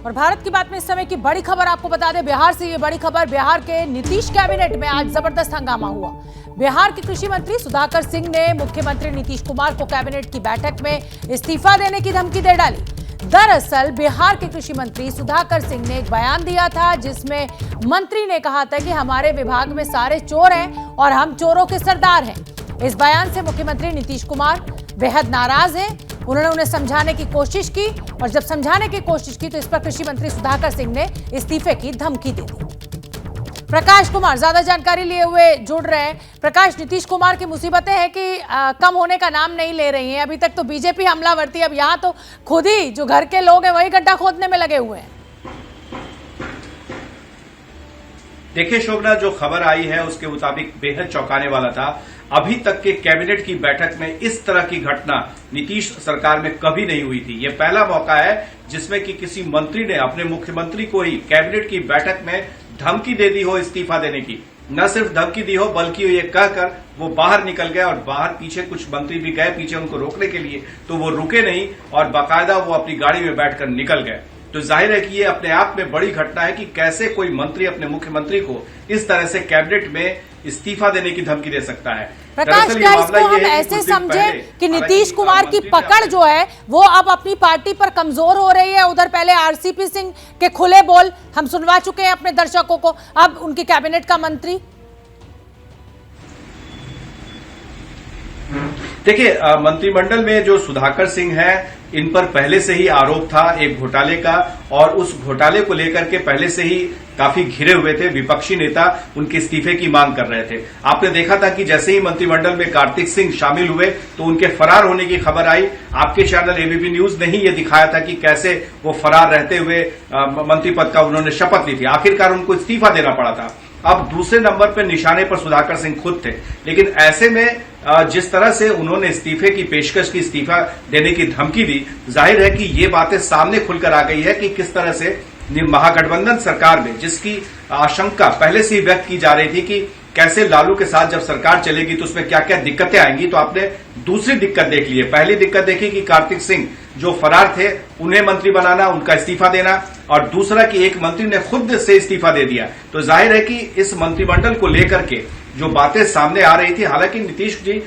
और भारत की बात में इस समय की बड़ी खबर आपको बता दें, बिहार से ये बड़ी खबर। बिहार के नीतीश कैबिनेट में आज जबरदस्त हंगामा हुआ। बिहार के कृषि मंत्री सुधाकर सिंह ने मुख्यमंत्री नीतीश कुमार को कैबिनेट की बैठक में इस्तीफा देने की धमकी दे डाली। दरअसल बिहार के कृषि मंत्री सुधाकर सिंह ने एक बयान दिया था जिसमें मंत्री ने कहा था कि हमारे विभाग में सारे चोर हैं और हम चोरों के सरदार हैं। इस बयान से मुख्यमंत्री नीतीश कुमार बेहद नाराज हैं। उन्होंने उन्हें समझाने की कोशिश की और जब समझाने की कोशिश की तो इस पर कृषि मंत्री सुधाकर सिंह ने इस्तीफे की धमकी दे दी। प्रकाश कुमार ज्यादा जानकारी लिए हुए जुड़ रहे हैं। प्रकाश, नीतीश कुमार की मुसीबतें हैं कि कम होने का नाम नहीं ले रही हैं। अभी तक तो बीजेपी हमलावर थी, अब यहाँ तो खुद ही जो घर के लोग हैं वही गड्ढा खोदने में लगे हुए हैं। देखिए शोभना, जो खबर आई है उसके मुताबिक बेहद चौंकाने वाला था। अभी तक के कैबिनेट की बैठक में इस तरह की घटना नीतीश सरकार में कभी नहीं हुई थी। ये पहला मौका है जिसमें कि किसी मंत्री ने अपने मुख्यमंत्री को ही कैबिनेट की बैठक में धमकी दे दी हो इस्तीफा देने की। न सिर्फ धमकी दी हो बल्कि ये कहकर वो बाहर निकल गए और बाहर पीछे कुछ मंत्री भी गए पीछे उनको रोकने के लिए, तो वो रुके नहीं और बाकायदा वो अपनी गाड़ी में बैठकर निकल गए। तो जाहिर है कि ये अपने आप में बड़ी घटना है कि कैसे कोई मंत्री अपने मुख्यमंत्री को इस तरह से कैबिनेट में इस्तीफा देने की धमकी दे सकता है। प्रकाश, क्या इसको हम ऐसे समझें कि नीतीश कुमार की पकड़ जो है वो अब अपनी पार्टी पर कमजोर हो रही है? उधर पहले आरसीपी सिंह के खुले बोल हम सुनवा चुके हैं अपने दर्शकों को, अब उनकी कैबिनेट का मंत्री। देखिए, मंत्रिमंडल में जो सुधाकर सिंह हैं इन पर पहले से ही आरोप था एक घोटाले का, और उस घोटाले को लेकर के पहले से ही काफी घिरे हुए थे। विपक्षी नेता उनके इस्तीफे की मांग कर रहे थे। आपने देखा था कि जैसे ही मंत्रिमंडल में कार्तिक सिंह शामिल हुए तो उनके फरार होने की खबर आई। आपके चैनल एबीपी न्यूज ने ही ये दिखाया था कि कैसे वो फरार रहते हुए मंत्री पद का उन्होंने शपथ ली थी। आखिरकार उनको इस्तीफा देना पड़ा था। अब दूसरे नंबर पर निशाने पर सुधाकर सिंह खुद थे, लेकिन ऐसे में जिस तरह से उन्होंने इस्तीफे की पेशकश की, इस्तीफा देने की धमकी दी, जाहिर है कि ये बातें सामने खुलकर आ गई है कि किस तरह से महागठबंधन सरकार में जिसकी आशंका पहले से ही व्यक्त की जा रही थी कि कैसे लालू के साथ जब सरकार चलेगी तो उसमें क्या क्या दिक्कतें आएंगी। तो आपने दूसरी दिक्कत देख ली है। पहली दिक्कत देखी कि कार्तिक सिंह जो फरार थे उन्हें मंत्री बनाना, उनका इस्तीफा देना, और दूसरा कि एक मंत्री ने खुद से इस्तीफा दे दिया। तो जाहिर है कि इस मंत्रिमंडल को लेकर के जो बातें सामने आ रही थी, हालांकि नीतीश जी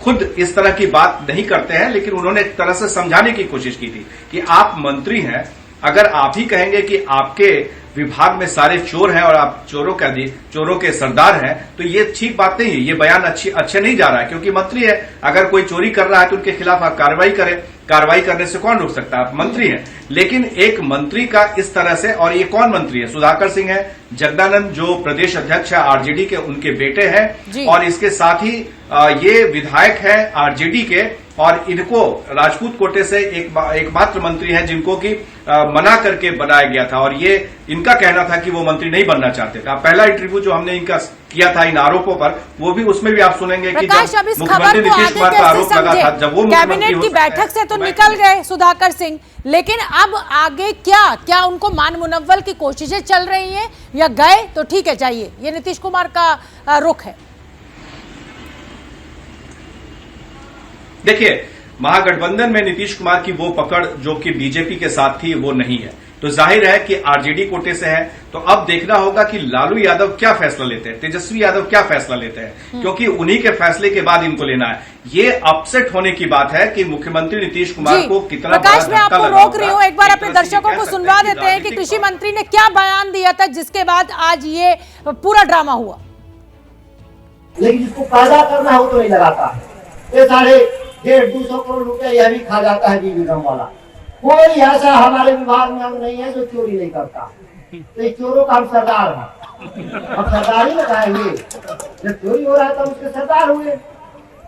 खुद इस तरह की बात नहीं करते हैं, लेकिन उन्होंने एक तरह से समझाने की कोशिश की थी कि आप मंत्री हैं, अगर आप ही कहेंगे कि आपके विभाग में सारे चोर हैं और आप चोरों के सरदार हैं, तो ये ठीक बात नहीं है। ये बयान अच्छे नहीं जा रहा है, क्योंकि मंत्री है, अगर कोई चोरी कर रहा है तो उनके खिलाफ आप कार्रवाई करें। कार्रवाई करने से कौन रोक सकता है? आप मंत्री हैं। लेकिन एक मंत्री का इस तरह से, और ये कौन मंत्री है? सुधाकर सिंह है, जगदानंद जो प्रदेश अध्यक्ष है आरजेडी के, उनके बेटे हैं, और इसके साथ ही ये विधायक है आरजेडी के, और इनको राजपूत कोटे से एकमात्र मंत्री हैं जिनको कि मना करके बनाया गया था, और ये इनका कहना था कि वो मंत्री नहीं बनना चाहते थे। पहला इंटरव्यू जो हमने इनका किया था इन आरोपों पर, वो भी उसमें भी आप सुनेंगे कि जब मुख्यमंत्री नीतीश कुमार पर आरोप लगा था, जब वो कैबिनेट की बैठक से तो निकल गए सुधाकर सिंह, लेकिन अब आगे क्या उनको मान मुनव्वल की कोशिशें चल रही हैं, या गए तो ठीक है चाहिए? ये नीतीश कुमार का रुख है। देखिए, महागठबंधन में नीतीश कुमार की वो पकड़ जो कि बीजेपी के साथ थी वो नहीं है। तो जाहिर है कि आरजेडी कोटे से है, तो अब देखना होगा कि लालू यादव क्या फैसला लेते हैं, तेजस्वी यादव क्या फैसला लेते हैं, क्योंकि उन्हीं के फैसले के बाद इनको लेना है। ये अपसेट होने की बात है कि मुख्यमंत्री नीतीश कुमार को कितना प्रकाश, मैं आपको रोक रही हूँ, एक बार अपने दर्शकों को सुनवा देते हैं कि कृषि मंत्री ने क्या बयान दिया था जिसके बाद आज ये पूरा ड्रामा हुआ। लेकिन जिसको पैदा करना हो तो नहीं लगाता है। ये 150-200 करोड़ रुपए यह भी खा जाता है बीबी गम वाला। कोई ऐसा हमारे विभाग में अंग नहीं है जो चोरी नहीं करता। तो इस चोरों का हम सरदार हैं, हम सरदार ही बताएंगे। जब चोरी हो रहा है तो उसके सरदार हुए।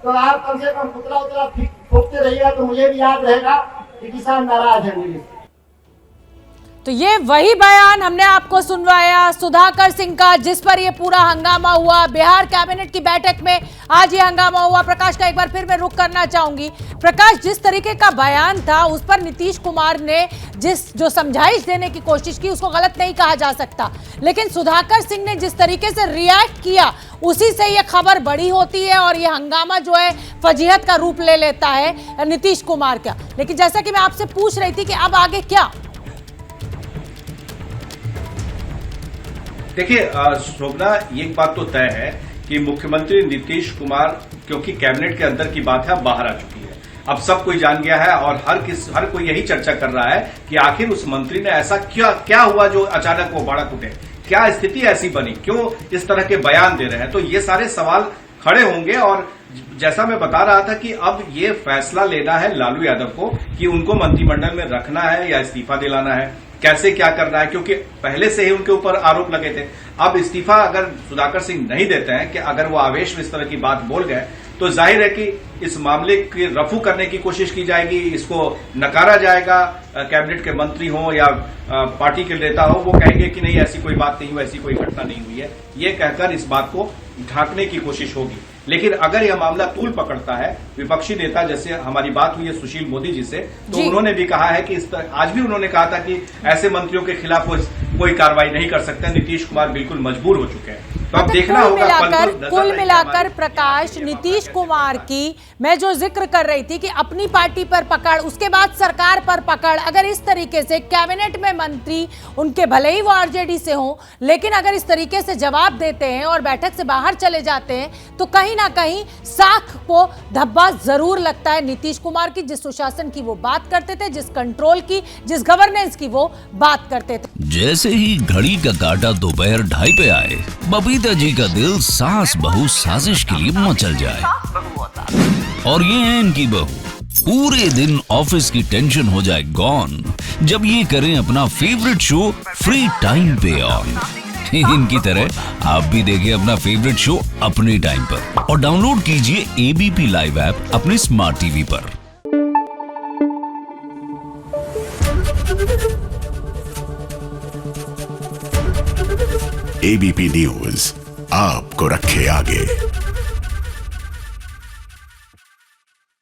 तो आप कम से कम पुतला उतला ठोकते रहिएगा तो मुझे भी याद रहेगा कि किसान नाराज है मेरे से। तो ये वही बयान हमने आपको सुनवाया सुधाकर सिंह का, जिस पर ये पूरा हंगामा हुआ। बिहार कैबिनेट की बैठक में आज ये हंगामा हुआ। प्रकाश का एक बार फिर मैं रुख करना चाहूंगी। प्रकाश, जिस तरीके का बयान था उस पर नीतीश कुमार ने जो समझाइश देने की कोशिश की उसको गलत नहीं कहा जा सकता, लेकिन सुधाकर सिंह ने जिस तरीके से रिएक्ट किया उसी से ये खबर बड़ी होती है और ये हंगामा जो है फजीहत का रूप ले लेता है नीतीश कुमार का। लेकिन जैसा कि मैं आपसे पूछ रही थी कि अब आगे क्या? देखिए शोभना, एक बात तो तय है कि मुख्यमंत्री नीतीश कुमार, क्योंकि कैबिनेट के अंदर की बात है, बाहर आ चुकी है। अब सब कोई जान गया है और हर कोई यही चर्चा कर रहा है कि आखिर उस मंत्री ने ऐसा क्या हुआ जो अचानक वो भड़क उठे, क्या स्थिति ऐसी बनी, क्यों इस तरह के बयान दे रहे हैं। तो ये सारे सवाल खड़े होंगे और जैसा मैं बता रहा था कि अब ये फैसला लेना है लालू यादव को कि उनको मंत्रिमंडल में रखना है या इस्तीफा दिलाना है, कैसे क्या करना है, क्योंकि पहले से ही उनके ऊपर आरोप लगे थे। अब इस्तीफा अगर सुधाकर सिंह नहीं देते हैं, कि अगर वो आवेश में इस तरह की बात बोल गए, तो जाहिर है कि इस मामले की रफू करने की कोशिश की जाएगी, इसको नकारा जाएगा। कैबिनेट के मंत्री हो या पार्टी के नेता हो, वो कहेंगे कि नहीं ऐसी कोई बात नहीं हुई, ऐसी कोई घटना नहीं हुई है, ये कहकर इस बात को ढांकने की कोशिश होगी। लेकिन अगर यह मामला तूल पकड़ता है, विपक्षी नेता, जैसे हमारी बात हुई है सुशील मोदी जी से, तो उन्होंने भी कहा है कि आज भी उन्होंने कहा था कि ऐसे मंत्रियों के खिलाफ कोई कार्रवाई नहीं कर सकते, नीतीश कुमार बिल्कुल मजबूर हो चुके हैं। तो अब देखना होगा। कुल मिलाकर प्रकाश, नीतीश कुमार की मैं जो जिक्र कर रही थी कि अपनी पार्टी पर पकड़, उसके बाद सरकार पर पकड़, अगर इस तरीके से कैबिनेट में मंत्री, उनके भले ही वो आरजेडी से हों, लेकिन अगर इस तरीके से जवाब देते हैं और बैठक से बाहर चले जाते हैं, तो कहीं ना कहीं साख को धब्बा जरूर लगता है नीतीश कुमार की, जिस सुशासन की वो बात करते थे, जिस कंट्रोल की, जिस गवर्नेंस की वो बात करते थे। जैसे ही घड़ी का काटा दोपहर 2:30 पे आए, बबीता जी का दिल सास बहू साजिश के लिए मचल जाए। और ये है इनकी बहू, पूरे दिन ऑफिस की टेंशन हो जाए गॉन जब ये करें अपना फेवरेट शो फ्री टाइम पे ऑन। इनकी तरह आप भी देखिए अपना फेवरेट शो अपने टाइम पर और डाउनलोड कीजिए एबीपी लाइव ऐप अपने स्मार्ट टीवी पर। एबीपी न्यूज आपको रखे आगे।